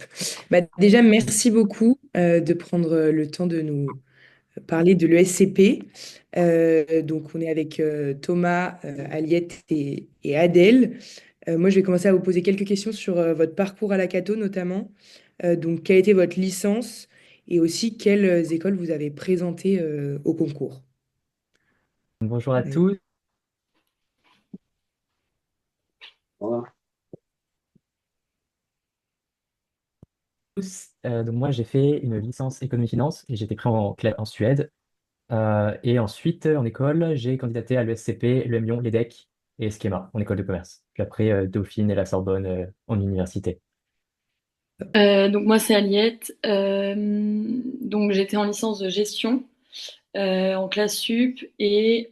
top. Bah, déjà, merci beaucoup de prendre le temps de nous parler de l'ESCP. Donc, on est avec Thomas, Aliette et Adèle. Moi, je vais commencer à vous poser quelques questions sur votre parcours à la Cato, notamment. Donc, quelle était votre licence et aussi quelles écoles vous avez présentées au concours? Bonjour à Ouais. tous. Donc moi, j'ai fait une licence économie-finance et j'étais pris en Suède. Et ensuite, en école, j'ai candidaté à l'ESCP, l'EM Lyon, l'EDEC et Schema en école de commerce. Puis après, Dauphine et la Sorbonne en université. Donc moi c'est Aliette. Donc j'étais en licence de gestion en classe sup et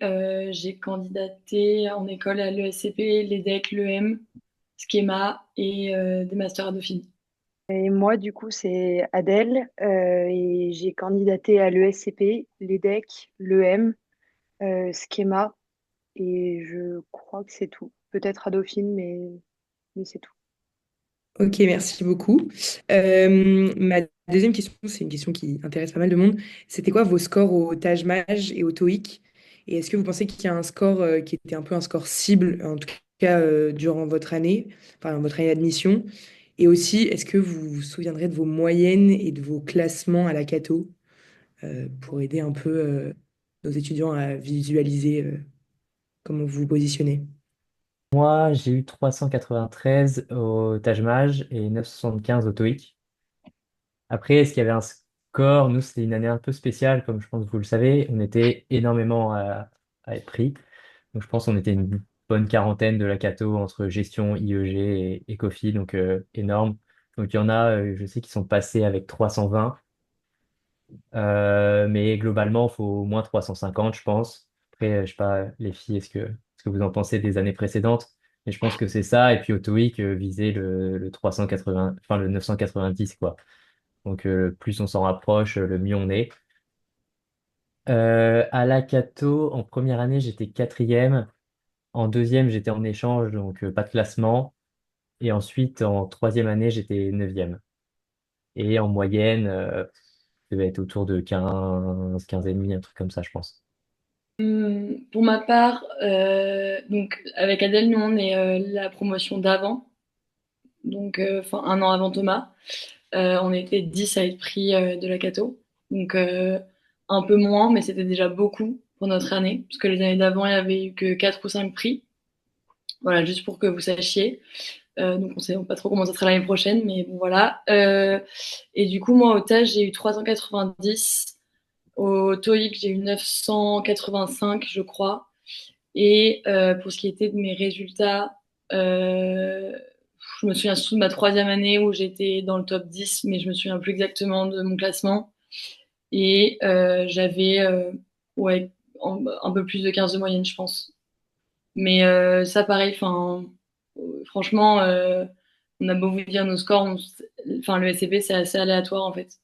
j'ai candidaté en école à l'ESCP, l'EDEC, l'EM, Schema et des masters à Dauphine. Et moi, du coup, c'est Adèle et j'ai candidaté à l'ESCP, l'EDEC, l'EM, Schema et je crois que c'est tout. Peut-être à Dauphine, mais c'est tout. Ok, merci beaucoup. Ma deuxième question, c'est une question qui intéresse pas mal de monde. C'était quoi vos scores au Taj Mahal et au TOEIC? Et est-ce que vous pensez qu'il y a un score qui était un peu un score cible, en tout cas durant votre année, enfin votre année d'admission? Et aussi, est-ce que vous vous souviendrez de vos moyennes et de vos classements à la Cato pour aider un peu nos étudiants à visualiser comment vous vous positionnez? Moi, j'ai eu 393 au Taj Mahal et 975 au TOEIC. Après, est-ce qu'il y avait un score? Nous, c'était une année un peu spéciale, comme je pense que vous le savez. On était énormément à être pris. Donc, je pense qu'on était une bonne quarantaine de la Cato entre gestion, IEG et Ecofi, donc énorme. Donc, il y en a, je sais, qui sont passés avec 320, mais globalement, il faut au moins 350, je pense. Après, je sais pas, les filles, est-ce que vous en pensez des années précédentes? Mais je pense que c'est ça. Et puis, au TOEIC, viser le 380, enfin le 990, quoi. Donc, plus on s'en rapproche, le mieux on est. À la Cato, en première année, j'étais quatrième. En deuxième, j'étais en échange, donc pas de classement. Et ensuite, en troisième année, j'étais neuvième. Et en moyenne, ça devait être autour de 15, 15 et demi, un truc comme ça, je pense. Pour ma part, donc avec Adèle, nous on est la promotion d'avant, donc enfin un an avant Thomas. On était 10 à être pris de la Cato, donc un peu moins, mais c'était déjà beaucoup pour notre année, parce que les années d'avant, il y avait eu que 4 ou 5 prix. Voilà, juste pour que vous sachiez. Donc on sait pas trop comment ça sera l'année prochaine, mais bon voilà. Et du coup, moi au TAJ, j'ai eu 390. Au TOEIC, j'ai eu 985, je crois. Et pour ce qui était de mes résultats, euh, je me souviens surtout de ma troisième année où j'étais dans le top 10, mais je me souviens plus exactement de mon classement. Et j'avais ouais, un peu plus de 15 de moyenne, je pense. Mais ça, pareil, enfin, franchement, on a beau vous dire nos scores, enfin, le SCP, c'est assez aléatoire, en fait.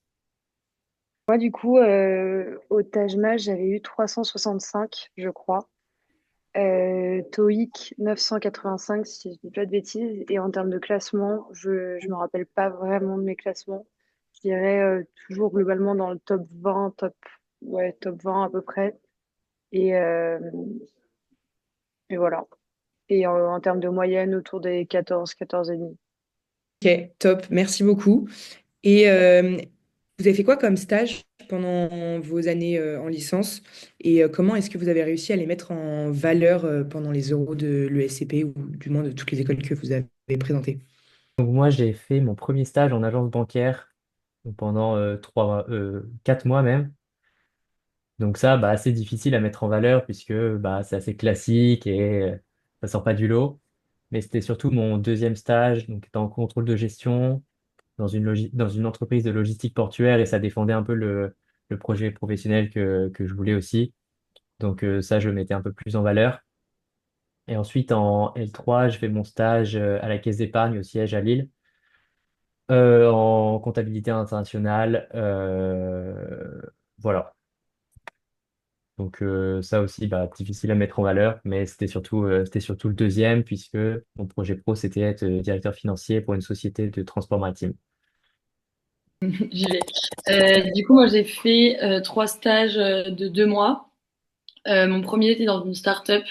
Moi, du coup, au Taj Mahal, j'avais eu 365, je crois. TOEIC 985, si je dis pas de bêtises. Et en termes de classement, je me rappelle pas vraiment de mes classements. Je dirais toujours globalement dans le top 20, ouais, top 20 à peu près. Et, euh, et voilà. Et en termes de moyenne, autour des 14, 14 et demi. Ok, top, merci beaucoup. Et vous avez fait quoi comme stage pendant vos années en licence? Et comment est-ce que vous avez réussi à les mettre en valeur pendant les euros de l'ESCP ou du moins de toutes les écoles que vous avez présentées? Donc, moi, j'ai fait mon premier stage en agence bancaire donc pendant 4 mois même. Donc ça, bah, assez difficile à mettre en valeur puisque bah, c'est assez classique et ça sort pas du lot. Mais c'était surtout mon deuxième stage, donc était en contrôle de gestion dans une entreprise de logistique portuaire et ça défendait un peu le projet professionnel que je voulais aussi. Donc ça, je le mettais un peu plus en valeur. Et ensuite, en L3, je fais mon stage à la Caisse d'épargne au siège à Lille, en comptabilité internationale. Voilà. Donc ça aussi, bah, difficile à mettre en valeur, mais c'était surtout le deuxième, puisque mon projet pro, c'était être directeur financier pour une société de transport maritime. J'y vais. Du coup, moi, j'ai fait 3 stages de 2 mois. Mon premier était dans une start-up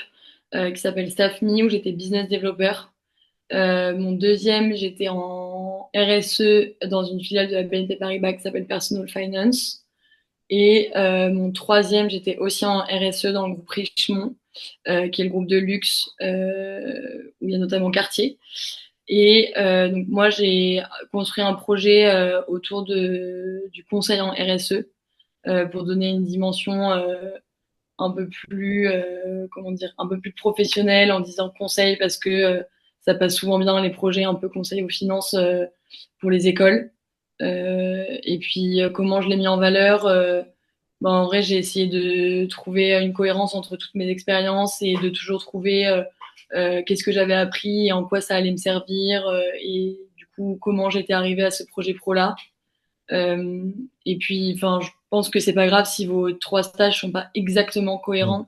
qui s'appelle Staffme, où j'étais business developer. Mon deuxième, j'étais en RSE dans une filiale de la BNP Paribas qui s'appelle Personal Finance. Et mon troisième, j'étais aussi en RSE dans le groupe Richemont, qui est le groupe de luxe où il y a notamment Cartier. Et donc moi, j'ai construit un projet autour du conseil en RSE pour donner une dimension un peu plus, comment dire, un peu plus professionnelle en disant conseil parce que ça passe souvent bien les projets un peu conseil aux finances pour les écoles. Et puis comment je l'ai mis en valeur. Ben, en vrai, j'ai essayé de trouver une cohérence entre toutes mes expériences et de toujours trouver qu'est-ce que j'avais appris et en quoi ça allait me servir et du coup comment j'étais arrivée à ce projet pro là. Euh, et puis, enfin, je pense que c'est pas grave si vos 3 stages sont pas exactement Mm. cohérents.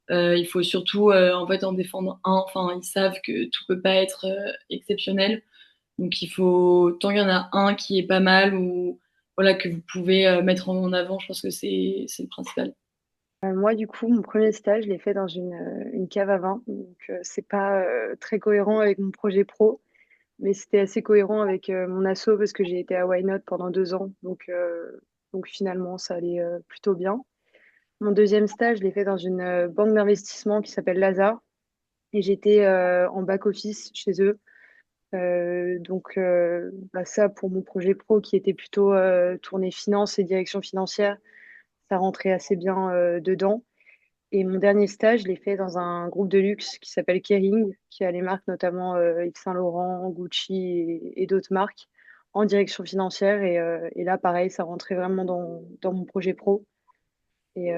Il faut surtout en fait en défendre un. Enfin, ils savent que tout peut pas être exceptionnel. Donc il faut, tant qu'il y en a un qui est pas mal ou voilà que vous pouvez mettre en avant, je pense que c'est le principal. Moi, du coup, mon premier stage, je l'ai fait dans une cave à vin. Donc, c'est pas très cohérent avec mon projet pro, mais c'était assez cohérent avec mon asso parce que j'ai été à Why Not pendant 2 ans. Donc finalement, ça allait plutôt bien. Mon deuxième stage, je l'ai fait dans une banque d'investissement qui s'appelle Lazare. Et j'étais en back-office chez eux. Bah, ça, pour mon projet pro qui était plutôt tourné finance et direction financière, ça rentrait assez bien dedans. Et mon dernier stage, je l'ai fait dans un groupe de luxe qui s'appelle Kering, qui a les marques notamment Yves Saint Laurent, Gucci et d'autres marques en direction financière. Et là, pareil, ça rentrait vraiment dans mon projet pro. Et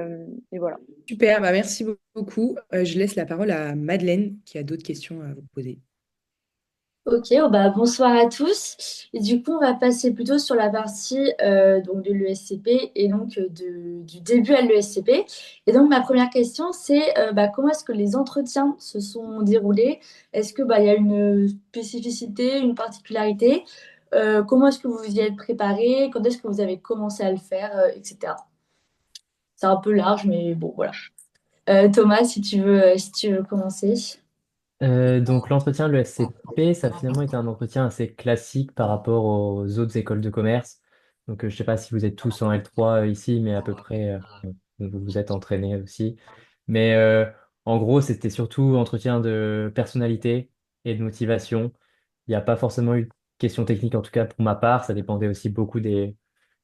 voilà. Super, bah merci beaucoup. Je laisse la parole à Madeleine qui a d'autres questions à vous poser. Ok, oh bah, bonsoir à tous. Et du coup, on va passer plutôt sur la partie donc de l'ESCP et donc du début à l'ESCP. Et donc, ma première question, c'est bah, comment est-ce que les entretiens se sont déroulés? Est-ce que bah, il y a une spécificité, une particularité? Comment est-ce que vous vous y êtes préparé? Quand est-ce que vous avez commencé à le faire, etc. C'est un peu large, mais bon, voilà. Thomas, si tu veux commencer. Donc l'entretien de l'ESCP, ça a finalement été un entretien assez classique par rapport aux autres écoles de commerce. Donc je ne sais pas si vous êtes tous en L3 ici, mais à peu près vous vous êtes entraînés aussi. Mais en gros, c'était surtout entretien de personnalité et de motivation. Il n'y a pas forcément eu de questions techniques, en tout cas pour ma part. Ça dépendait aussi beaucoup des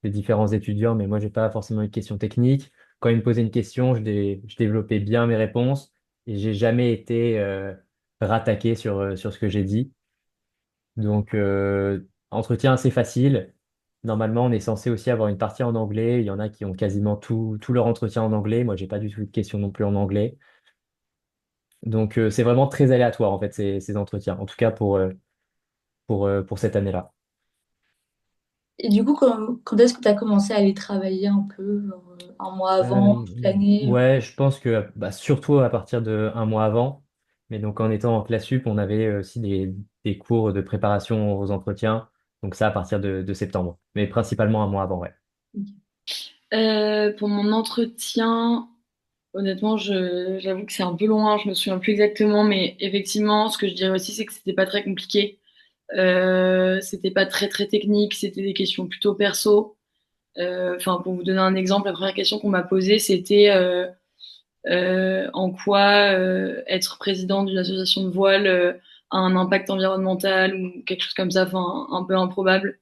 différents étudiants, mais moi, j'ai pas forcément eu de questions techniques. Quand ils me posaient une question, je développais bien mes réponses et j'ai jamais été rattaqué sur ce que j'ai dit. Donc, entretien assez facile. Normalement, on est censé aussi avoir une partie en anglais. Il y en a qui ont quasiment tout leur entretien en anglais. Moi, j'ai pas du tout eu de questions non plus en anglais. Donc, c'est vraiment très aléatoire, en fait, ces entretiens. En tout cas, pour cette année-là. Et du coup, quand est-ce que tu as commencé à aller travailler un peu, genre, un mois avant, Euh, toute l'année? ouais, je pense que bah, surtout à partir de un mois avant. Mais donc en étant en classe sup, on avait aussi des cours de préparation aux entretiens. Donc ça à partir de septembre. Mais principalement un mois avant, ouais. Pour mon entretien, honnêtement, j'avoue que c'est un peu loin, je me souviens plus exactement, mais effectivement, ce que je dirais aussi, c'est que c'était pas très compliqué. C'était pas très très technique, c'était des questions plutôt perso. Enfin, pour vous donner un exemple, la première question qu'on m'a posée, c'était en quoi être président d'une association de voile a un impact environnemental ou quelque chose comme ça, enfin un peu improbable.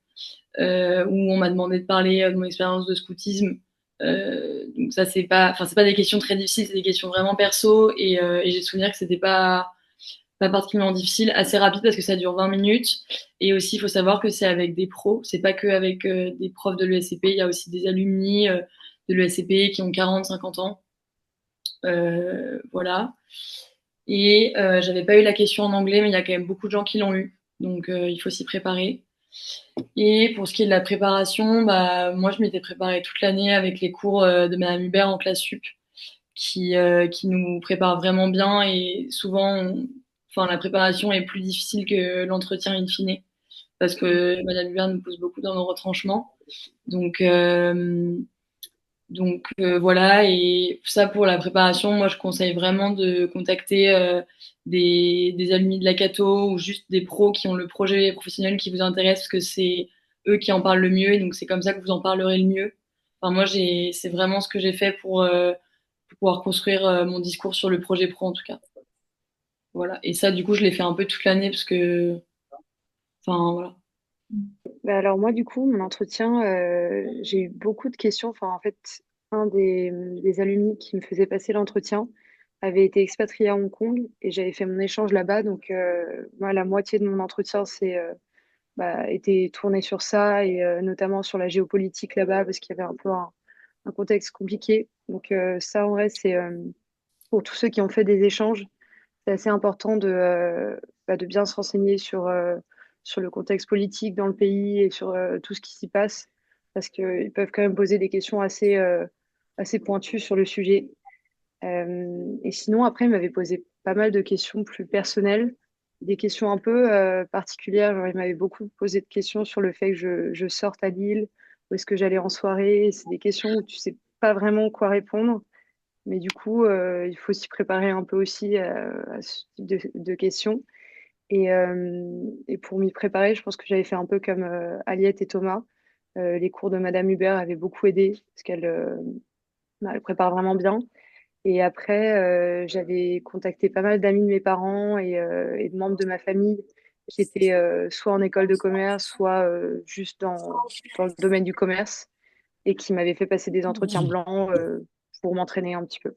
Où on m'a demandé de parler de mon expérience de scoutisme. Donc ça c'est pas des questions très difficiles, c'est des questions vraiment perso et j'ai souvenir que c'était pas particulièrement difficile, assez rapide parce que ça dure 20 minutes. Et aussi, il faut savoir que c'est avec des pros, c'est pas que avec des profs de l'ESCP, il y a aussi des alumni de l'ESCP qui ont 40, 50 ans. Voilà. Et j'avais pas eu la question en anglais, mais il y a quand même beaucoup de gens qui l'ont eu. Donc il faut s'y préparer. Et pour ce qui est de la préparation, bah, moi je m'étais préparée toute l'année avec les cours de Madame Hubert en classe sup qui nous prépare vraiment bien et souvent enfin, la préparation est plus difficile que l'entretien in fine parce que Madame Hubert nous pousse beaucoup dans nos retranchements. Donc, euh, donc voilà, et ça pour la préparation, moi je conseille vraiment de contacter des alumni de la Cato ou juste des pros qui ont le projet professionnel qui vous intéresse parce que c'est eux qui en parlent le mieux et donc c'est comme ça que vous en parlerez le mieux. Enfin moi c'est vraiment ce que j'ai fait pour pouvoir construire mon discours sur le projet pro en tout cas. Voilà. Et ça du coup je l'ai fait un peu toute l'année parce que enfin voilà. Bah alors moi, du coup, mon entretien, j'ai eu beaucoup de questions. Enfin, en fait, un des alumni qui me faisait passer l'entretien avait été expatrié à Hong Kong et j'avais fait mon échange là-bas. Donc, moi, la moitié de mon entretien était tourné sur ça et notamment sur la géopolitique là-bas parce qu'il y avait un peu un contexte compliqué. Donc, ça, en vrai, c'est pour tous ceux qui ont fait des échanges, c'est assez important de bien se renseigner sur le contexte politique dans le pays et sur tout ce qui s'y passe, parce qu'ils peuvent quand même poser des questions assez pointues sur le sujet. Et sinon, après, il m'avait posé pas mal de questions plus personnelles, des questions un peu particulières. Genre, il m'avait beaucoup posé de questions sur le fait que je sorte à Lille, où est-ce que j'allais en soirée. C'est des questions où tu sais pas vraiment quoi répondre. Mais du coup, il faut s'y préparer un peu aussi à ce type de questions. Et pour m'y préparer, je pense que j'avais fait un peu comme Aliette et Thomas. Les cours de Madame Hubert avaient beaucoup aidé parce qu'elle prépare vraiment bien. Et après, j'avais contacté pas mal d'amis de mes parents et de membres de ma famille qui étaient soit en école de commerce, soit juste dans le domaine du commerce et qui m'avaient fait passer des entretiens blancs pour m'entraîner un petit peu.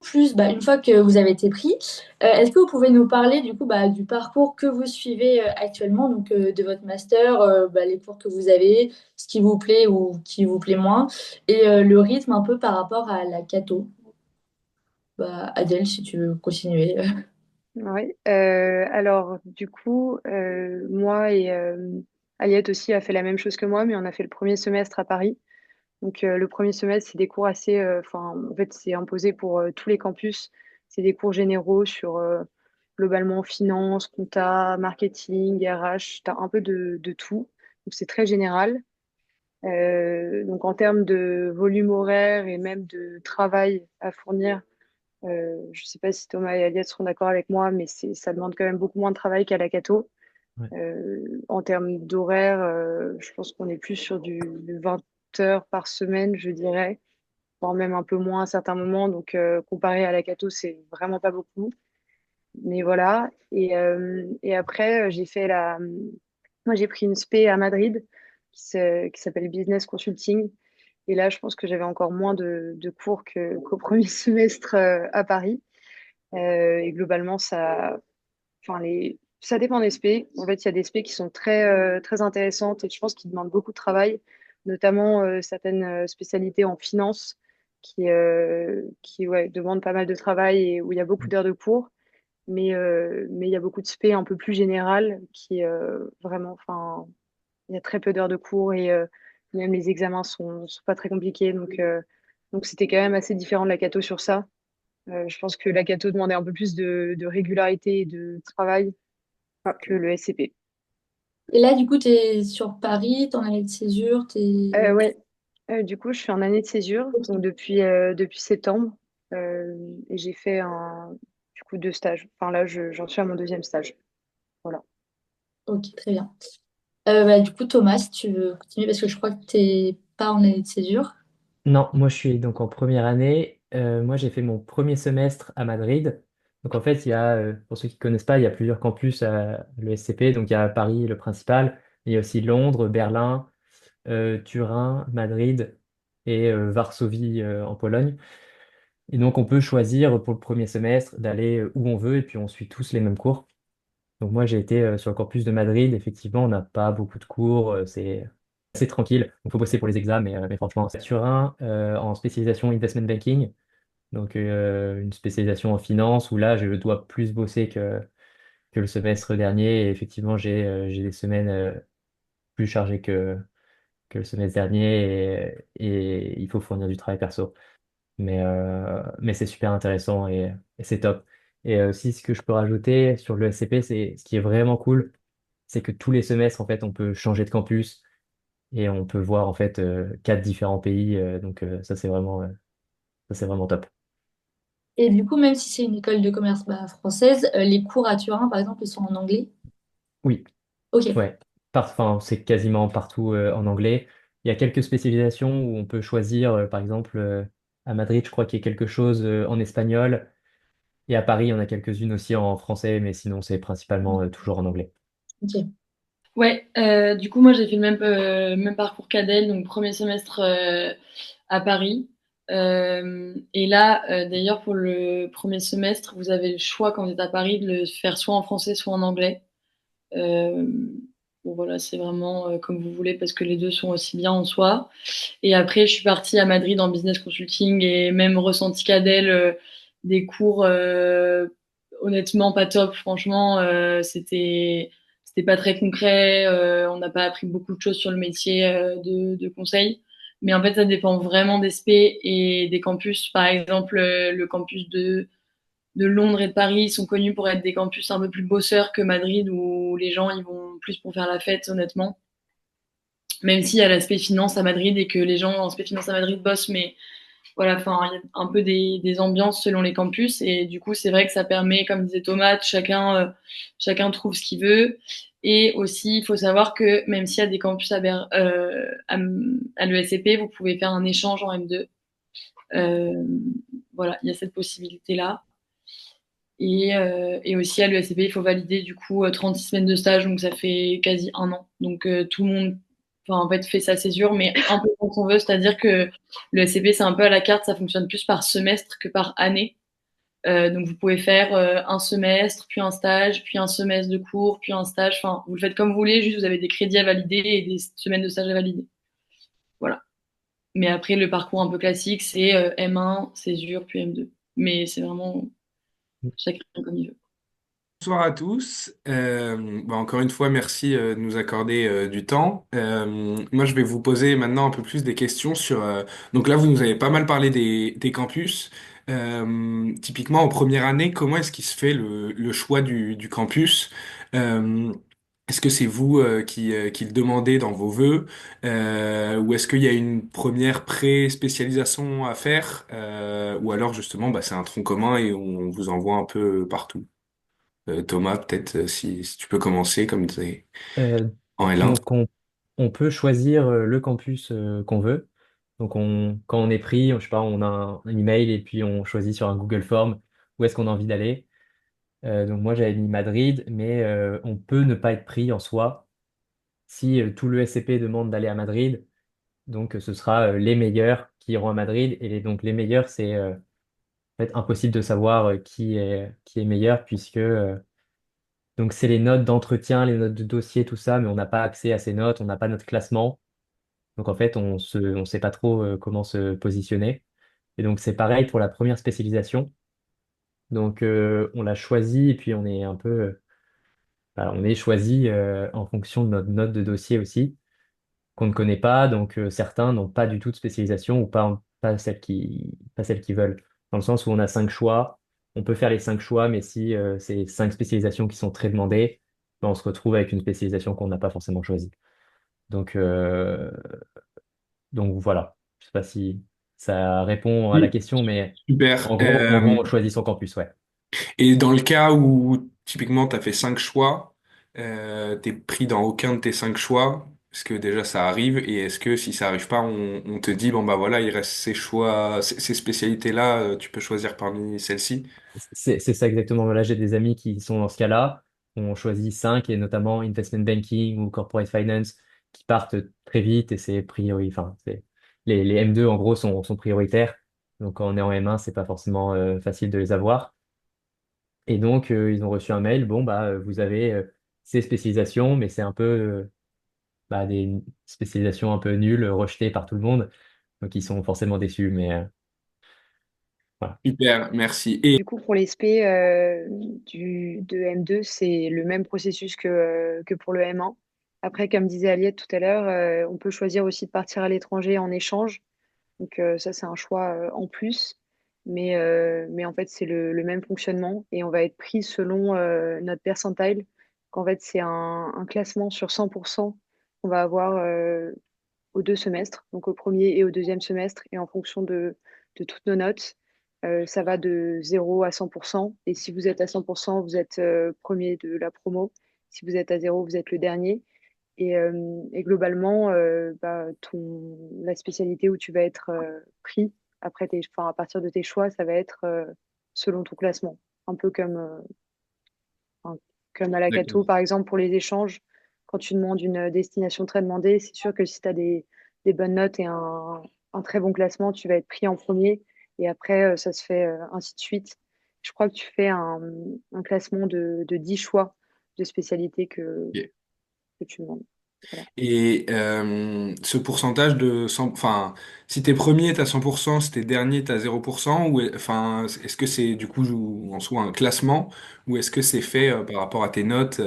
Plus, bah, une fois que vous avez été pris, est-ce que vous pouvez nous parler du coup bah, du parcours que vous suivez actuellement, donc de votre master, bah, les cours que vous avez, ce qui vous plaît ou qui vous plaît moins, et le rythme un peu par rapport à la Cato. Bah, Adèle, si tu veux continuer. Oui. Alors, du coup, moi et Aliette aussi a fait la même chose que moi, mais on a fait le premier semestre à Paris. Donc, le premier semestre, c'est des cours assez, enfin, en fait, c'est imposé pour tous les campus. C'est des cours généraux sur globalement finance, compta, marketing, RH. Tu as un peu de tout. Donc, c'est très général. Donc, en termes de volume horaire et même de travail à fournir, je ne sais pas si Thomas et Aliette seront d'accord avec moi, mais ça demande quand même beaucoup moins de travail qu'à la Cato. Ouais. En termes d'horaire, je pense qu'on est plus sur du 20 heures par semaine, je dirais, voire même un peu moins à certains moments. Donc, comparé à la Cato, c'est vraiment pas beaucoup. Mais voilà. Et après, moi, j'ai pris une spé à Madrid qui s'appelle Business Consulting. Et là, je pense que j'avais encore moins de cours qu'au premier semestre à Paris. Et globalement, ça dépend des spé. En fait, il y a des spé qui sont très intéressantes et je pense qu'ils demandent beaucoup de travail, notamment certaines spécialités en finance qui ouais, demandent pas mal de travail et où il y a beaucoup d'heures de cours. Mais il y a beaucoup de spé un peu plus générales qui vraiment, enfin, il y a très peu d'heures de cours et même les examens sont pas très compliqués. Donc c'était quand même assez différent de la Cato sur ça. Je pense que la Cato demandait un peu plus de régularité et de travail que le SCP. Et là, du coup, tu es sur Paris, t'en as de césure, Ouais. Du coup, je suis en année de césure, donc depuis septembre, et j'ai fait du coup 2 stages. Enfin là, j'en suis à mon deuxième stage. Voilà. Ok, très bien. Bah, du coup, Thomas, si tu veux continuer, parce que je crois que t'es pas en année de césure. Non, moi je suis donc en première année. Moi j'ai fait mon premier semestre à Madrid. Donc en fait, pour ceux qui ne connaissent pas, il y a plusieurs campus à l'ESCP. Donc il y a Paris, le principal. Il y a aussi Londres, Berlin, Turin, Madrid et Varsovie en Pologne. Et donc on peut choisir pour le premier semestre d'aller où on veut et puis on suit tous les mêmes cours. Donc moi j'ai été sur le campus de Madrid. Effectivement, on n'a pas beaucoup de cours. C'est assez tranquille. Il faut bosser pour les examens, mais franchement, c'est Turin en spécialisation investment banking, donc une spécialisation en finance où là je dois plus bosser que le semestre dernier. Et effectivement, j'ai des semaines plus chargées que le semestre dernier et il faut fournir du travail perso. Mais c'est super intéressant et c'est top. Et aussi, ce que je peux rajouter sur le SCP, c'est ce qui est vraiment cool, c'est que tous les semestres, en fait, on peut changer de campus. et on peut voir en fait quatre différents pays. Donc ça c'est vraiment top. Et du coup, même si c'est une école de commerce française, les cours à Turin, par exemple, ils sont en anglais. Oui, Ok, ouais. Enfin, c'est quasiment partout en anglais. Il y a quelques spécialisations où on peut choisir, par exemple, à Madrid, je crois qu'il y a quelque chose en espagnol. Et à Paris, il y en a quelques-unes aussi en français, mais sinon, c'est principalement toujours en anglais. ok. Ouais, du coup, moi, j'ai fait le même parcours qu'Adèle, donc premier semestre à Paris. Et là, d'ailleurs, pour le premier semestre, vous avez le choix quand vous êtes à Paris de le faire soit en français, soit en anglais. Euh, bon, voilà, c'est vraiment comme vous voulez parce que les deux sont aussi bien en soi. Et après, je suis partie à Madrid en business consulting et même ressenti qu'Adèle, des cours honnêtement pas top. Franchement, c'était pas très concret. On n'a pas appris beaucoup de choses sur le métier de conseil. Mais en fait, ça dépend vraiment des spé et des campus. Par exemple, le campus de Londres et de Paris sont connus pour être des campus un peu plus bosseurs que Madrid où les gens ils vont plus pour faire la fête, honnêtement. Même s'il y a l'aspect finance à Madrid et que les gens en aspect finance à Madrid bossent, mais voilà, enfin, il y a un peu des ambiances selon les campus et du coup, c'est vrai que ça permet, comme disait Thomas, chacun trouve ce qu'il veut. Et aussi, il faut savoir que même s'il y a des campus à l'ESCP, vous pouvez faire un échange en M2. Euh, voilà, il y a cette possibilité-là. Et aussi à l'ESCP, il faut valider du coup 36 semaines de stage, donc ça fait quasi un an. Donc tout le monde, enfin en fait, fait sa césure, mais un peu quand on veut, c'est-à-dire que le SCP c'est un peu à la carte, ça fonctionne plus par semestre que par année. Donc vous pouvez faire un semestre, puis un stage, puis un semestre de cours, puis un stage. Enfin, vous le faites comme vous voulez, juste vous avez des crédits à valider et des semaines de stage à valider. Voilà. Mais après, le parcours un peu classique, c'est M1, césure, puis M2. Mais c'est vraiment chacun comme il veut. Bonsoir à tous. Encore une fois, merci de nous accorder du temps. Moi, je vais vous poser maintenant un peu plus des questions sur... donc là, vous nous avez pas mal parlé des campus. Typiquement, en première année, comment est-ce qu'il se fait le choix du campus? Euh, Est-ce que c'est vous qui le demandez dans vos vœux? Ou est-ce qu'il y a une première pré-spécialisation à faire? Ou alors, justement, c'est un tronc commun et on vous envoie un peu partout? Thomas, peut-être si tu peux commencer comme tu es Euh, en L1. donc, on peut choisir le campus qu'on veut. Donc, quand on est pris, je sais pas, on a un email et puis on choisit sur un Google Form où est-ce qu'on a envie d'aller. Donc, moi, j'avais mis Madrid, mais on peut ne pas être pris en soi si tout le SCP demande d'aller à Madrid. Donc, ce sera les meilleurs qui iront à Madrid. Donc, les meilleurs, c'est en fait impossible de savoir qui est meilleur puisque donc c'est les notes d'entretien, les notes de dossier, tout ça, mais on n'a pas accès à ces notes, on n'a pas notre classement. Donc en fait, on sait pas trop comment se positionner. Et donc c'est pareil pour la première spécialisation. Donc on l'a choisi et puis on est un peu, on est choisi en fonction de notre note de dossier aussi, qu'on ne connaît pas. Donc certains n'ont pas du tout de spécialisation ou pas celle qu'ils veulent. Dans le sens où on a cinq choix, on peut faire les cinq choix, mais si c'est cinq spécialisations qui sont très demandées, ben, on se retrouve avec une spécialisation qu'on n'a pas forcément choisie. Donc, euh, donc voilà. Je sais pas si ça répond à la Oui, question, mais super. en gros, on choisit son campus, ouais. Et dans le cas où typiquement tu as fait cinq choix, t'es pris dans aucun de tes cinq choix, est-ce que déjà ça arrive et est-ce que si ça arrive pas, on te dit bon bah voilà, il reste ces choix, ces spécialités-là, tu peux choisir parmi celles-ci? C'est ça exactement. Là, j'ai des amis qui sont dans ce cas-là. On choisit cinq, et notamment investment banking ou corporate finance, qui partent très vite et c'est priori. Enfin, les M2, en gros, sont prioritaires. Donc, quand on est en M1, c'est pas forcément facile de les avoir. Et donc, ils ont reçu un mail. Bon, vous avez ces spécialisations, mais c'est un peu des spécialisations un peu nulles, rejetées par tout le monde. Donc, ils sont forcément déçus. Mais voilà. Super, merci. Et Du coup, pour les spé de M2, c'est le même processus que pour le M1. Après, comme disait Aliette tout à l'heure, on peut choisir aussi de partir à l'étranger en échange. Donc ça, c'est un choix en plus. Mais en fait, c'est le même fonctionnement et on va être pris selon notre percentile. Qu'en fait, c'est un classement sur 100%. On va avoir aux 2 semestres, donc au premier et au deuxième semestre, et en fonction de toutes nos notes, ça va de 0 à 100%. Et si vous êtes à 100%, vous êtes premier de la promo. Si vous êtes à 0, vous êtes le dernier. Et globalement, bah, la spécialité où tu vas être pris à partir de tes choix, ça va être selon ton classement. Un peu enfin, comme à la Cato, D'accord. par exemple, pour les échanges. Quand tu demandes une destination très demandée, c'est sûr que si tu as des bonnes notes et un très bon classement, tu vas être pris en premier. Et après, ça se fait ainsi de suite. Je crois que tu fais un classement de 10 choix de spécialités Ok. que tu demandes. Voilà. Et ce pourcentage de 100, enfin, si t'es premier, t'as 100%, si t'es dernier, t'as 0%, ou enfin, est-ce que c'est du coup en soi un classement, ou est-ce que c'est fait par rapport à tes notes,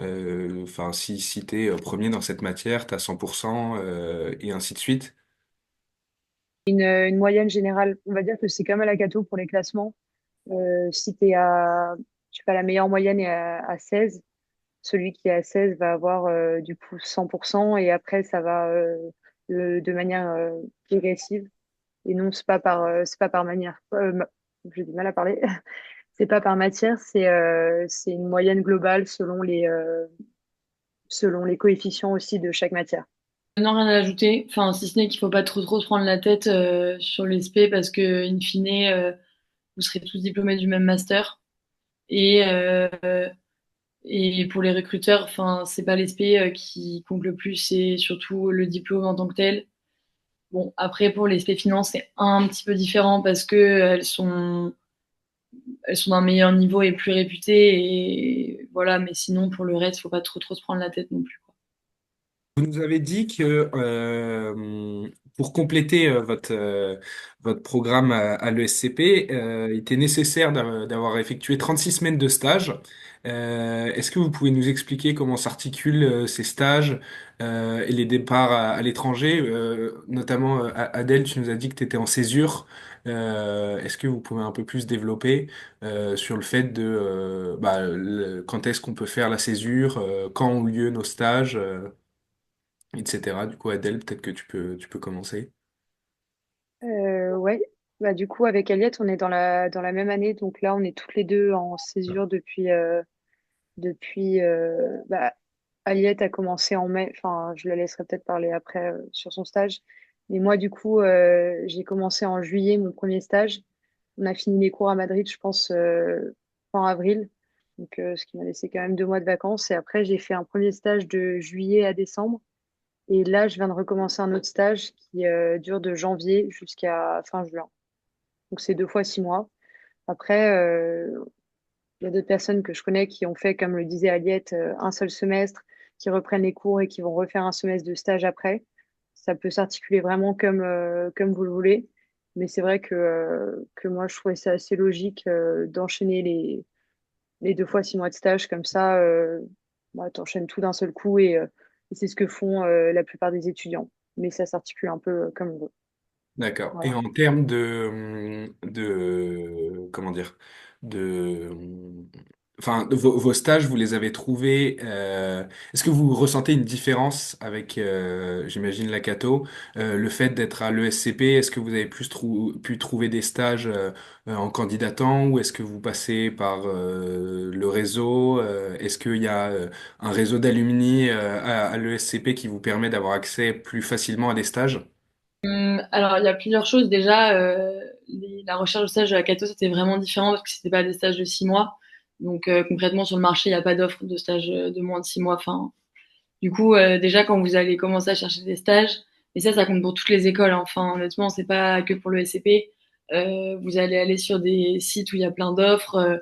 enfin, si t'es premier dans cette matière, t'as 100%, et ainsi de suite? Une moyenne générale, on va dire que c'est comme à la Cato pour les classements. Si tu fais la meilleure moyenne est à 16, celui qui est à 16 va avoir du coup 100%, et après ça va de manière dégressive. Et non, c'est pas par manière. J'ai du mal à parler. C'est pas par matière, c'est une moyenne globale selon les coefficients aussi de chaque matière. Non, rien à ajouter. Enfin, si ce n'est qu'il faut pas trop se prendre la tête sur les SP parce que, in fine, vous serez tous diplômés du même master. Et, euh, et pour les recruteurs, enfin, c'est pas l'SP qui compte le plus, c'est surtout le diplôme en tant que tel. Bon, après, pour les SP finance, c'est un petit peu différent parce que elles sont d'un meilleur niveau et plus réputées. Et voilà, mais sinon, pour le reste, faut pas trop se prendre la tête non plus, quoi. Vous nous avez dit que pour compléter votre programme à l'ESCP, il était nécessaire d'avoir effectué 36 semaines de stage. Est-ce que vous pouvez nous expliquer comment s'articulent ces stages et les départs à l'étranger? Notamment, Adèle, tu nous as dit que tu étais en césure. Est-ce que vous pouvez un peu plus développer sur le fait de bah, quand est-ce qu'on peut faire la césure, quand ont lieu nos stages? Etc. Du coup, Adèle, peut-être que tu peux commencer. Ouais, bah, du coup, avec Aliette, on est dans la même année. Donc là, on est toutes les deux en césure bah, Aliette a commencé en mai. Enfin, je la laisserai peut-être parler après sur son stage. Mais moi, du coup, j'ai commencé en juillet mon premier stage. On a fini les cours à Madrid, je pense, fin avril. Donc, ce qui m'a laissé quand même 2 mois de vacances. Et après, j'ai fait un premier stage de juillet à décembre. Et là, je viens de recommencer un autre stage qui dure de janvier jusqu'à fin juin. Donc, c'est 2 fois 6 mois. Après, il y a d'autres personnes que je connais qui ont fait, comme le disait Aliette, un seul semestre, qui reprennent les cours et qui vont refaire un semestre de stage après. Ça peut s'articuler vraiment comme vous le voulez. Mais c'est vrai que moi, je trouvais ça assez logique d'enchaîner les 2 fois 6 mois de stage comme ça. Bah, t'enchaînes tout d'un seul coup et c'est ce que font la plupart des étudiants. Mais ça s'articule un peu comme on veut. D'accord. Et Voilà. en termes comment dire, de, enfin, vos stages, vous les avez trouvés. Est-ce que vous ressentez une différence avec, j'imagine, la Cato, le fait d'être à l'ESCP, est-ce que vous avez pu trouver des stages en candidatant ou est-ce que vous passez par le réseau? Est-ce qu'il y a un réseau d'alumni à l'ESCP qui vous permet d'avoir accès plus facilement à des stages? Alors, il y a plusieurs choses. Déjà, la recherche de stage de la Cato, c'était vraiment différent parce que c'était pas des stages de 6 mois. Donc, concrètement, sur le marché, il n'y a pas d'offre de stage de moins de 6 mois. Enfin, du coup, déjà, quand vous allez commencer à chercher des stages, et ça compte pour toutes les écoles, hein. Enfin, honnêtement, c'est pas que pour le SCP. Vous allez aller sur des sites où il y a plein d'offres,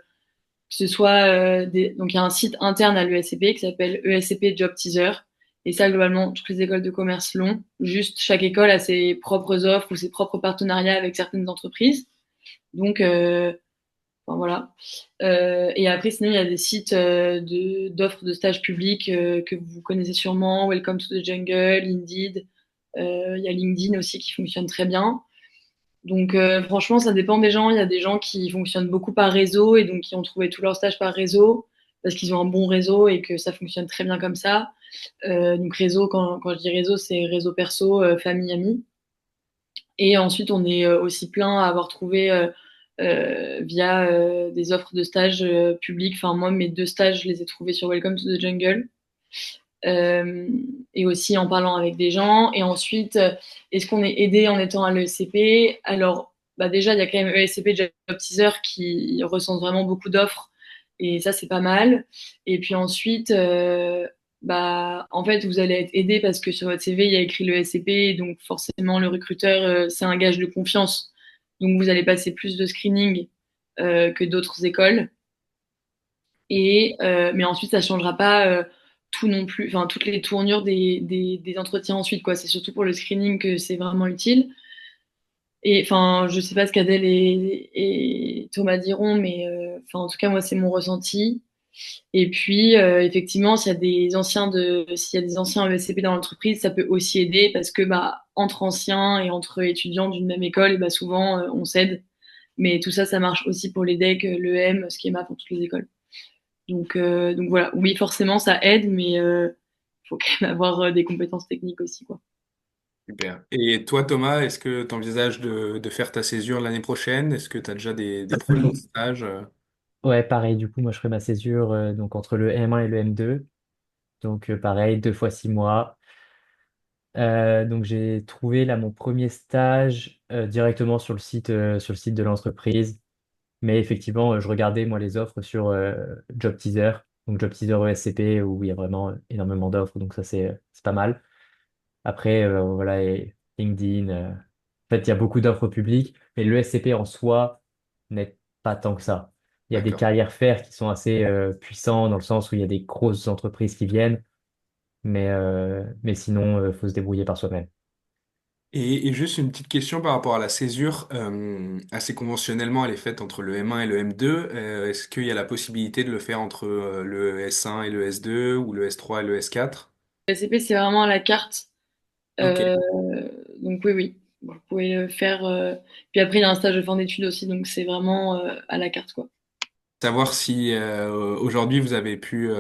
que ce soit donc il y a un site interne à l'ESCP qui s'appelle ESCP Job Teaser. Et ça, globalement, toutes les écoles de commerce l'ont. Juste, chaque école a ses propres offres ou ses propres partenariats avec certaines entreprises. Donc, enfin, voilà. Et après, sinon, il y a des sites d'offres de stages publics que vous connaissez sûrement, Welcome to the Jungle, Indeed. Il y a LinkedIn aussi qui fonctionne très bien. Donc, franchement, ça dépend des gens. Il y a des gens qui fonctionnent beaucoup par réseau et donc qui ont trouvé tous leurs stages par réseau parce qu'ils ont un bon réseau et que ça fonctionne très bien comme ça. Donc réseau, quand je dis réseau, c'est réseau perso, famille, amis. Et ensuite, on est aussi plein à avoir trouvé via des offres de stages publics. Enfin, moi, mes 2 stages, je les ai trouvés sur Welcome to the Jungle. Euh, et aussi en parlant avec des gens. Et ensuite, est-ce qu'on est aidé en étant à l'ESCP? Alors, bah déjà, il y a quand même ESCP Job Teaser qui recense vraiment beaucoup d'offres. Et ça, c'est pas mal. Et puis ensuite, bah, en fait, vous allez être aidé parce que sur votre CV, il y a écrit le SCP. Donc, forcément, le recruteur, c'est un gage de confiance. Donc, vous allez passer plus de screening que d'autres écoles. Mais ensuite, ça changera pas tout non plus, enfin toutes les tournures des entretiens ensuite, quoi. C'est surtout pour le screening que c'est vraiment utile. Et enfin, je sais pas ce qu'Adèle et Thomas diront, mais enfin en tout cas moi c'est mon ressenti. Et puis effectivement, s'il y a des anciens ESCP dans l'entreprise, ça peut aussi aider parce que bah entre anciens et entre étudiants d'une même école, et bah souvent on s'aide. Mais tout ça, ça marche aussi pour les DEC, l'EM, Schema, pour toutes les écoles. Donc voilà, oui, forcément, ça aide, mais faut quand même avoir des compétences techniques aussi, quoi. Super. Et toi, Thomas, est-ce que tu envisages de faire ta césure l'année prochaine? Est-ce que tu as déjà des projets de stage? Ouais, pareil, du coup, moi je ferai ma césure donc entre le M1 et le M2. Donc pareil, 2 fois 6 mois. Donc j'ai trouvé là mon premier stage directement sur le site de l'entreprise. Mais effectivement, je regardais moi les offres sur Job Teaser, donc Job Teaser ESCP où il y a vraiment énormément d'offres, donc ça c'est pas mal. Après, voilà, et LinkedIn, en fait, il y a beaucoup d'offres publiques, mais le SCP en soi n'est pas tant que ça. Il y a des D'accord. carrières faire qui sont assez puissants dans le sens où il y a des grosses entreprises qui viennent, mais sinon, faut se débrouiller par soi-même. Et juste une petite question par rapport à la césure. Assez conventionnellement, elle est faite entre le M1 et le M2. Est-ce qu'il y a la possibilité de le faire entre le S1 et le S2 ou le S3 et le S4? Le SCP, c'est vraiment à la carte. Ok. Euh, donc oui, oui, vous pouvez le faire. Puis après, il y a un stage de fin d'études aussi, donc c'est vraiment à la carte, quoi. Savoir si aujourd'hui vous avez pu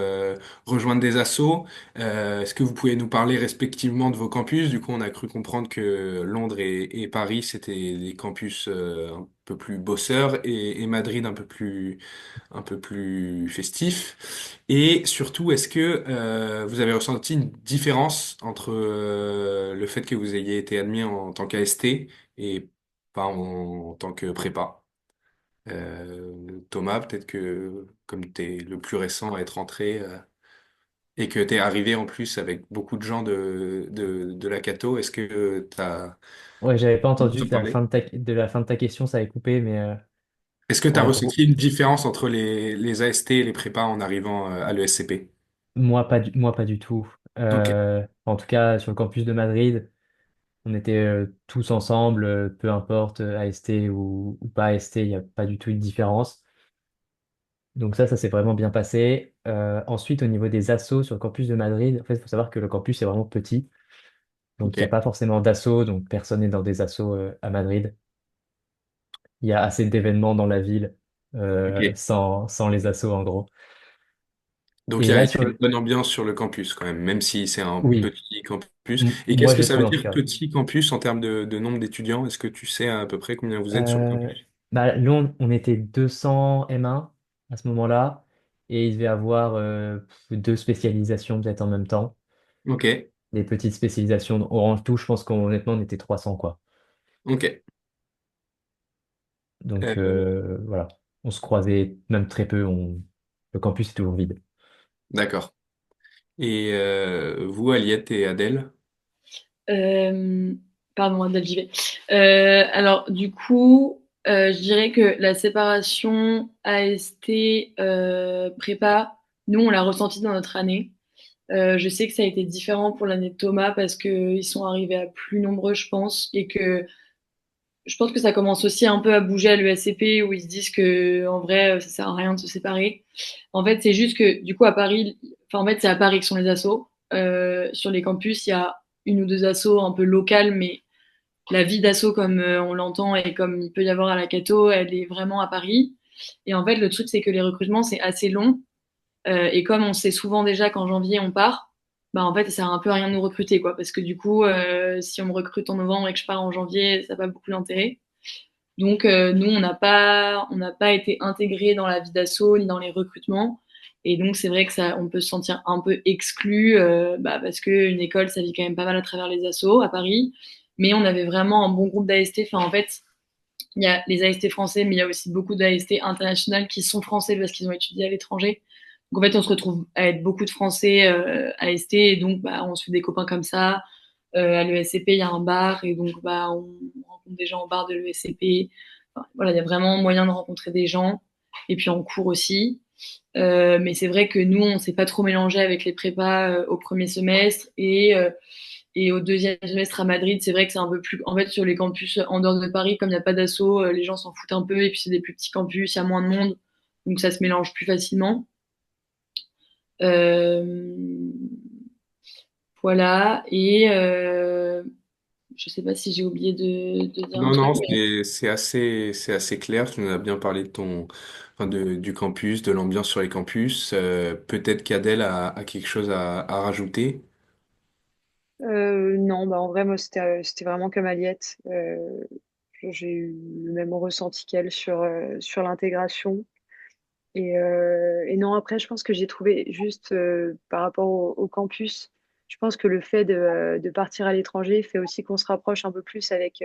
rejoindre des assos. Est-ce que vous pouvez nous parler respectivement de vos campus? Du coup, on a cru comprendre que Londres et Paris, c'était des campus un peu plus bosseurs et Madrid un peu plus festif. Et surtout, est-ce que vous avez ressenti une différence entre le fait que vous ayez été admis en tant qu'AST et pas en tant que prépa? Thomas, peut-être que comme tu es le plus récent à être entré et que tu es arrivé en plus avec beaucoup de gens de la Cato, est-ce que tu as Ouais, j'avais pas entendu de parlé? de la fin de ta question, ça avait coupé, mais Est-ce que tu as ouais, ressenti une différence entre les AST et les prépas en arrivant à l'ESCP? moi pas du tout. Ok, En tout cas, sur le campus de Madrid, on était tous ensemble, peu importe AST ou pas AST, il n'y a pas du tout de différence. Donc ça s'est vraiment bien passé. Ensuite, au niveau des assos sur le campus de Madrid, en fait, il faut savoir que le campus est vraiment petit. Donc il n'y a ok, pas forcément d'assos, donc personne n'est dans des assos à Madrid. Il y a assez d'événements dans la ville ok. sans les assos en gros. Donc Et là, il y sur a une bonne ambiance sur le campus quand même, même si c'est un oui, petit campus. Et moi qu'est-ce que j'ai ça trouvé veut en tout dire cas. petit campus en termes de nombre d'étudiants? Est-ce que tu sais à peu près combien vous êtes sur le Euh, campus? bah, nous, on était 200 M1 à ce moment-là, et il devait y avoir 2 spécialisations peut-être en même temps. Ok, Des petites spécialisations. En tout, je pense qu'honnêtement, on était 300 quoi. ok. Donc Euh, voilà, on se croisait même très peu. Le campus est toujours vide. d'accord. Et vous, Aliette et Adèle? Euh, Pardon, Adèle, j'y vais. Alors, du coup, je dirais que la séparation AST prépa, nous, on l'a ressenti dans notre année. Je sais que ça a été différent pour l'année de Thomas parce qu'ils sont arrivés à plus nombreux, je pense, et que je pense que ça commence aussi un peu à bouger à l'ESCP où ils se disent que en vrai, ça sert à rien de se séparer. En fait, c'est juste que du coup à Paris, enfin en fait c'est à Paris que sont les assos. Sur les campus, il y a une ou deux assos un peu locales, mais la vie d'asso comme on l'entend et comme il peut y avoir à la Cato, elle est vraiment à Paris. Et en fait, le truc c'est que les recrutements c'est assez long et comme on sait souvent déjà qu'en janvier on part, bah en fait, ça sert un peu à rien de nous recruter, quoi, parce que du coup, si on me recrute en novembre et que je pars en janvier, ça n'a pas beaucoup d'intérêt. Donc, nous, on n'a pas été intégrés dans la vie d'asso ni dans les recrutements. Et donc, c'est vrai que ça, on peut se sentir un peu exclu, bah, parce qu'une école, ça vit quand même pas mal à travers les assos à Paris. Mais on avait vraiment un bon groupe d'AST. Enfin, en fait, il y a les AST français, mais il y a aussi beaucoup d'AST internationales qui sont français parce qu'ils ont étudié à l'étranger. Donc, en fait, on se retrouve à être beaucoup de Français AST. Et donc, bah, on se fait des copains comme ça. À l'ESCP, il y a un bar et donc bah, on rencontre des gens au bar de l'ESCP. Enfin, voilà, il y a vraiment moyen de rencontrer des gens. Et puis en cours aussi. Mais c'est vrai que nous, on s'est pas trop mélangé avec les prépas au premier semestre et au deuxième semestre à Madrid. C'est vrai que c'est un peu plus. En fait, sur les campus en dehors de Paris, comme il n'y a pas d'assaut, les gens s'en foutent un peu. Et puis c'est des plus petits campus, il y a moins de monde, donc ça se mélange plus facilement. Euh, voilà. Et je sais pas si j'ai oublié de dire un Non, truc, non, mais c'est assez clair. Tu nous as bien parlé de enfin du campus, de l'ambiance sur les campus. Peut-être qu'Adèle a quelque chose à rajouter. Non, bah en vrai, moi, c'était vraiment comme Aliette. J'ai eu le même ressenti qu'elle sur l'intégration. Et non, après, je pense que j'ai trouvé juste par rapport au campus, je pense que le fait de partir à l'étranger fait aussi qu'on se rapproche un peu plus avec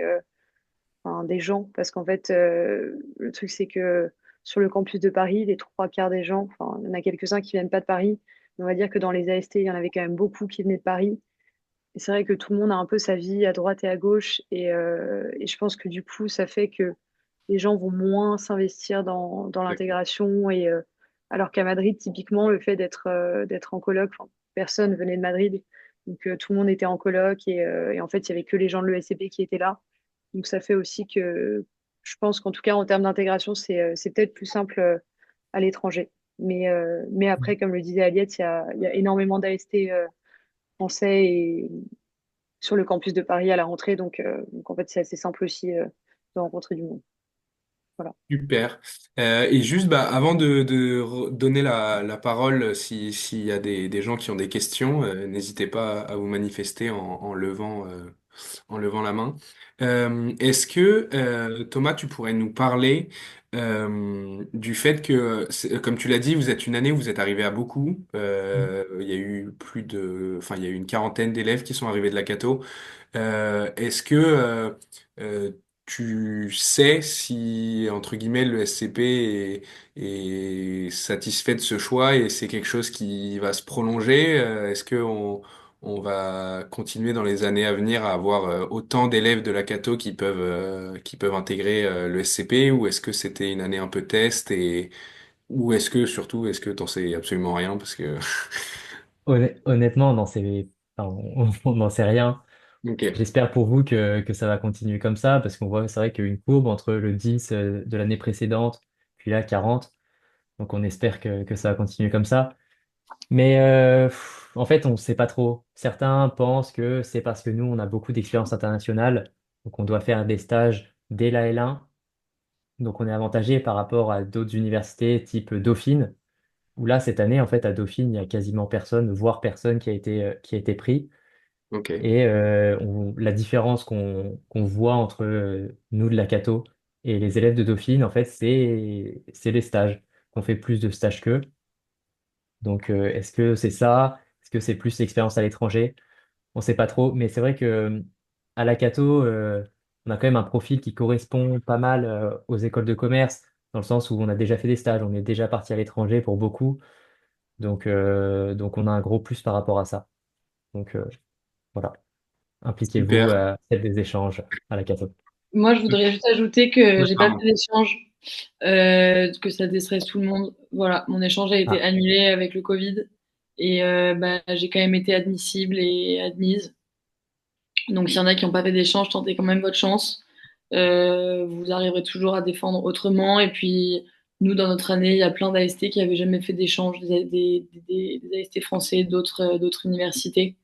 enfin, des gens. Parce qu'en fait, le truc, c'est que sur le campus de Paris, les trois quarts des gens, enfin, il y en a quelques-uns qui viennent pas de Paris, mais on va dire que dans les AST, il y en avait quand même beaucoup qui venaient de Paris. Et c'est vrai que tout le monde a un peu sa vie à droite et à gauche. Et je pense que du coup, ça fait que les gens vont moins s'investir dans D'accord. l'intégration. Alors qu'à Madrid, typiquement, le fait d'être en coloc, enfin, personne venait de Madrid. Donc tout le monde était en coloc. Et en fait, il n'y avait que les gens de l'ESCP qui étaient là. Donc ça fait aussi que je pense qu'en tout cas, en termes d'intégration, c'est peut-être plus simple à l'étranger. Mais après, comme le disait Aliette, il y a énormément d'AST français et sur le campus de Paris à la rentrée. Donc en fait, c'est assez simple aussi de rencontrer du monde. Voilà. Super. Et juste bah, avant de donner la parole, s'il y a des gens qui ont des questions, n'hésitez pas à vous manifester en levant la main. Est-ce que, Thomas, tu pourrais nous parler du fait que, comme tu l'as dit, vous êtes une année où vous êtes arrivé à beaucoup. Il y a eu enfin, il y a eu une quarantaine d'élèves qui sont arrivés de la Cato. Est-ce que tu sais si, entre guillemets, le SCP est satisfait de ce choix et c'est quelque chose qui va se prolonger? Est-ce que on va continuer dans les années à venir à avoir autant d'élèves de la Cato qui peuvent intégrer le SCP ou est-ce que c'était une année un peu test et ou est-ce que surtout est-ce que t'en sais absolument rien parce que Honnêtement, enfin, on n'en sait rien. ok. J'espère pour vous que ça va continuer comme ça, parce qu'on voit, c'est vrai qu'il y a une courbe entre le 10 de l'année précédente, puis là 40. Donc on espère que ça va continuer comme ça. Mais en fait, on ne sait pas trop. Certains pensent que c'est parce que nous, on a beaucoup d'expérience internationale, donc on doit faire des stages dès la L1. Donc on est avantagé par rapport à d'autres universités type Dauphine, où là, cette année, en fait, à Dauphine, il n'y a quasiment personne, voire personne qui a été pris. Ok. Et la différence qu'on voit entre nous de la Cato et les élèves de Dauphine, en fait, c'est les stages. On fait plus de stages qu'eux. Donc, est-ce que c'est ça? Est-ce que c'est plus l'expérience à l'étranger? On ne sait pas trop. Mais c'est vrai que à la Cato, on a quand même un profil qui correspond pas mal aux écoles de commerce, dans le sens où on a déjà fait des stages, on est déjà parti à l'étranger pour beaucoup. Donc, on a un gros plus par rapport à ça. Donc, voilà. Impliquez-vous Super. à faire des échanges à la Cato. moi, je voudrais juste ajouter que Ouais, j'ai pas pardon. fait d'échange, que ça déstresse tout le monde. Voilà, mon échange a été Ah, annulé avec le Covid et bah, j'ai quand même été admissible et admise. Donc, s'il y en a qui n'ont pas fait d'échange, tentez quand même votre chance. Vous arriverez toujours à défendre autrement. Et puis, nous, dans notre année, il y a plein d'AST qui n'avaient jamais fait d'échange, des AST français d'autres universités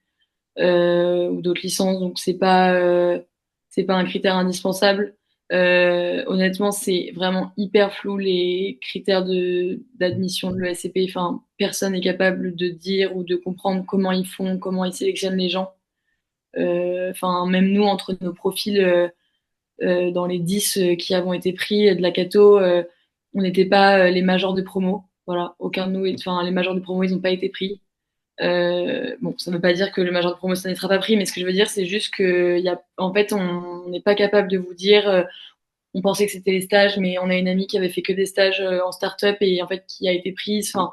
ou d'autres licences. Donc, c'est pas un critère indispensable. Honnêtement, c'est vraiment hyper flou les critères d'admission de l'ESCP. Enfin, personne n'est capable de dire ou de comprendre comment ils font, comment ils sélectionnent les gens. Enfin, même nous, entre nos profils, dans les 10 qui avons été pris de la Cato, on n'était pas les majors de promo. Voilà, aucun de nous, enfin, les majors de promo, ils n'ont pas été pris. Bon, ça ne veut pas dire que le major de promo, ça ne sera pas pris, mais ce que je veux dire, c'est juste que, en fait, on n'est pas capable de vous dire, on pensait que c'était les stages, mais on a une amie qui avait fait que des stages en start-up et en fait qui a été prise. Enfin,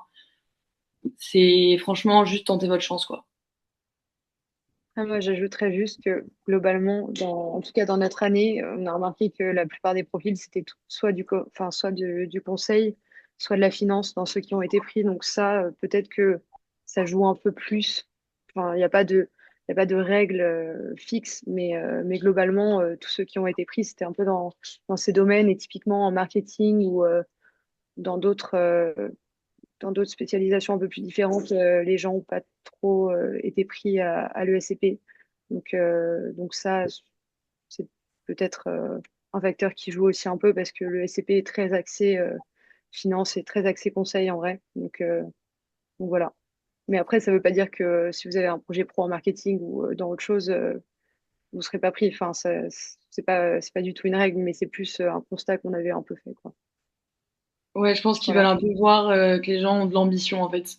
c'est franchement juste tenter votre chance, quoi. Ah, moi, j'ajouterais juste que globalement, en tout cas dans notre année, on a remarqué que la plupart des profils, c'était soit enfin, soit du conseil, soit de la finance dans ceux qui ont été pris. Donc ça, peut-être que ça joue un peu plus. Enfin, il y a pas de règles fixes, mais globalement, tous ceux qui ont été pris, c'était un peu dans ces domaines et typiquement en marketing ou dans dans d'autres spécialisations un peu plus différentes, les gens n'ont pas trop été pris à l'ESCP. Donc ça, c'est peut-être un facteur qui joue aussi un peu parce que le SCP est très axé finance et très axé conseil en vrai. Donc voilà. Mais après, ça ne veut pas dire que si vous avez un projet pro en marketing ou dans autre chose, vous ne serez pas pris. Enfin, c'est pas du tout une règle, mais c'est plus un constat qu'on avait un peu fait, quoi. Ouais, je pense qu'ils veulent Voilà. un peu voir que les gens ont de l'ambition, en fait.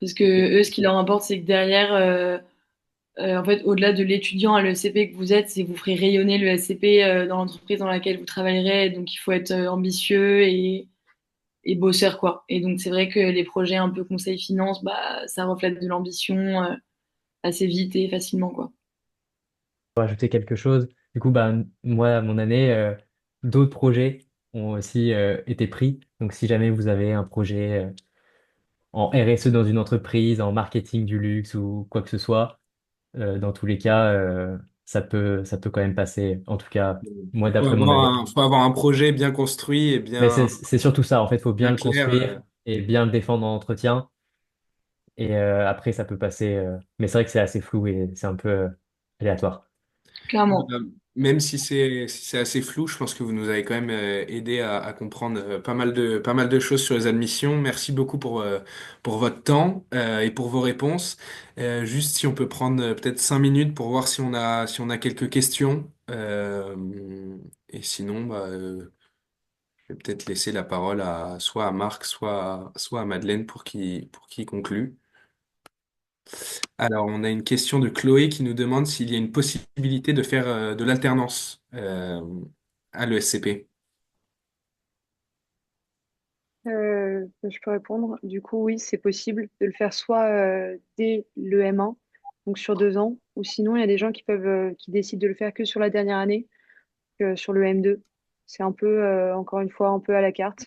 Parce que eux, ce qui leur importe, c'est que derrière, en fait, au-delà de l'étudiant à l'ESCP que vous êtes, c'est que vous ferez rayonner l'ESCP dans l'entreprise dans laquelle vous travaillerez. Donc, il faut être ambitieux et bosseur, quoi. Et donc, c'est vrai que les projets un peu conseil finance, bah, ça reflète de l'ambition assez vite et facilement, quoi. Pour ajouter quelque chose, du coup, bah, moi, à mon année, d'autres projets ont aussi été pris. Donc, si jamais vous avez un projet en RSE dans une entreprise, en marketing du luxe ou quoi que ce soit, dans tous les cas, ça peut quand même passer. En tout cas, moi, d'après mon année. Faut avoir un projet bien construit et Mais bien, c'est surtout ça, en fait, il faut bien bien le clair. construire et bien le défendre en entretien. Et après, ça peut passer. Mais c'est vrai que c'est assez flou et c'est un peu aléatoire. Clairement. Même si c'est assez flou, je pense que vous nous avez quand même aidé à comprendre pas mal de choses sur les admissions. Merci beaucoup pour votre temps et pour vos réponses. Juste si on peut prendre peut-être 5 minutes pour voir si on a quelques questions. Et sinon, je vais peut-être laisser la parole soit à Marc, soit à Madeleine pour qui conclut. Alors, on a une question de Chloé qui nous demande s'il y a une possibilité de faire de l'alternance à l'ESCP. Je peux répondre. Du coup, oui, c'est possible de le faire soit dès le M1, donc sur 2 ans, ou sinon, il y a des gens qui décident de le faire que sur la dernière année, que sur le M2. C'est un peu, encore une fois, un peu à la carte.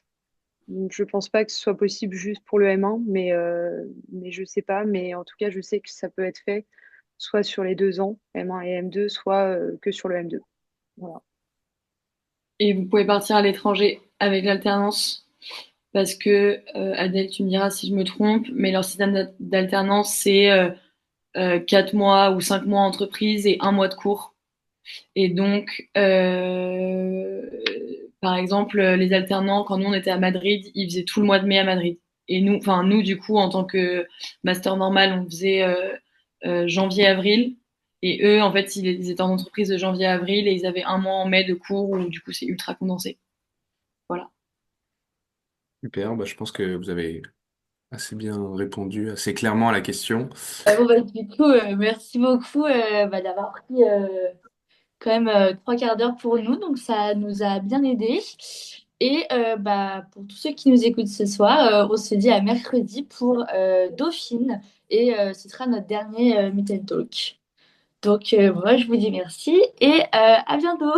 Donc, je pense pas que ce soit possible juste pour le M1, mais je sais pas. Mais en tout cas, je sais que ça peut être fait soit sur les 2 ans, M1 et M2, soit que sur le M2. Voilà. Et vous pouvez partir à l'étranger avec l'alternance. Parce que, Adèle, tu me diras si je me trompe, mais leur système d'alternance, c'est 4 mois ou 5 mois entreprise et 1 mois de cours. Et donc, par exemple, les alternants, quand nous on était à Madrid, ils faisaient tout le mois de mai à Madrid. Et nous, enfin nous du coup, en tant que master normal, on faisait janvier-avril. Et eux, en fait, ils étaient en entreprise de janvier à avril et ils avaient 1 mois en mai de cours où du coup c'est ultra condensé. Voilà. Super, je pense que vous avez assez bien répondu, assez clairement à la question. Bon, bah, du coup, merci beaucoup d'avoir pris quand même 3 quarts d'heure pour nous, donc ça nous a bien aidés. Et pour tous ceux qui nous écoutent ce soir, on se dit à mercredi pour Dauphine et ce sera notre dernier Meet and Talk. Donc moi je vous dis merci et à bientôt.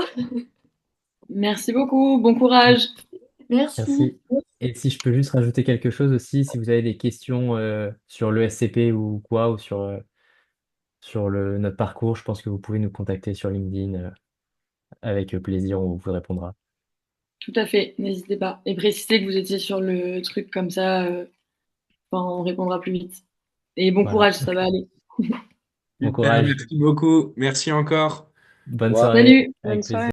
Merci beaucoup, bon courage. Merci. Merci. Et si je peux juste rajouter quelque chose aussi, si vous avez des questions sur le SCP ou quoi, ou sur notre parcours, je pense que vous pouvez nous contacter sur LinkedIn. Avec plaisir, on vous répondra. Tout à fait, n'hésitez pas. Et précisez que vous étiez sur le truc comme ça, enfin, on répondra plus vite. Et bon Voilà. courage, ça va aller. Bon Super, courage, merci beaucoup. Merci encore. Au bonne revoir. soirée, Salut! Bonne avec plaisir. soirée.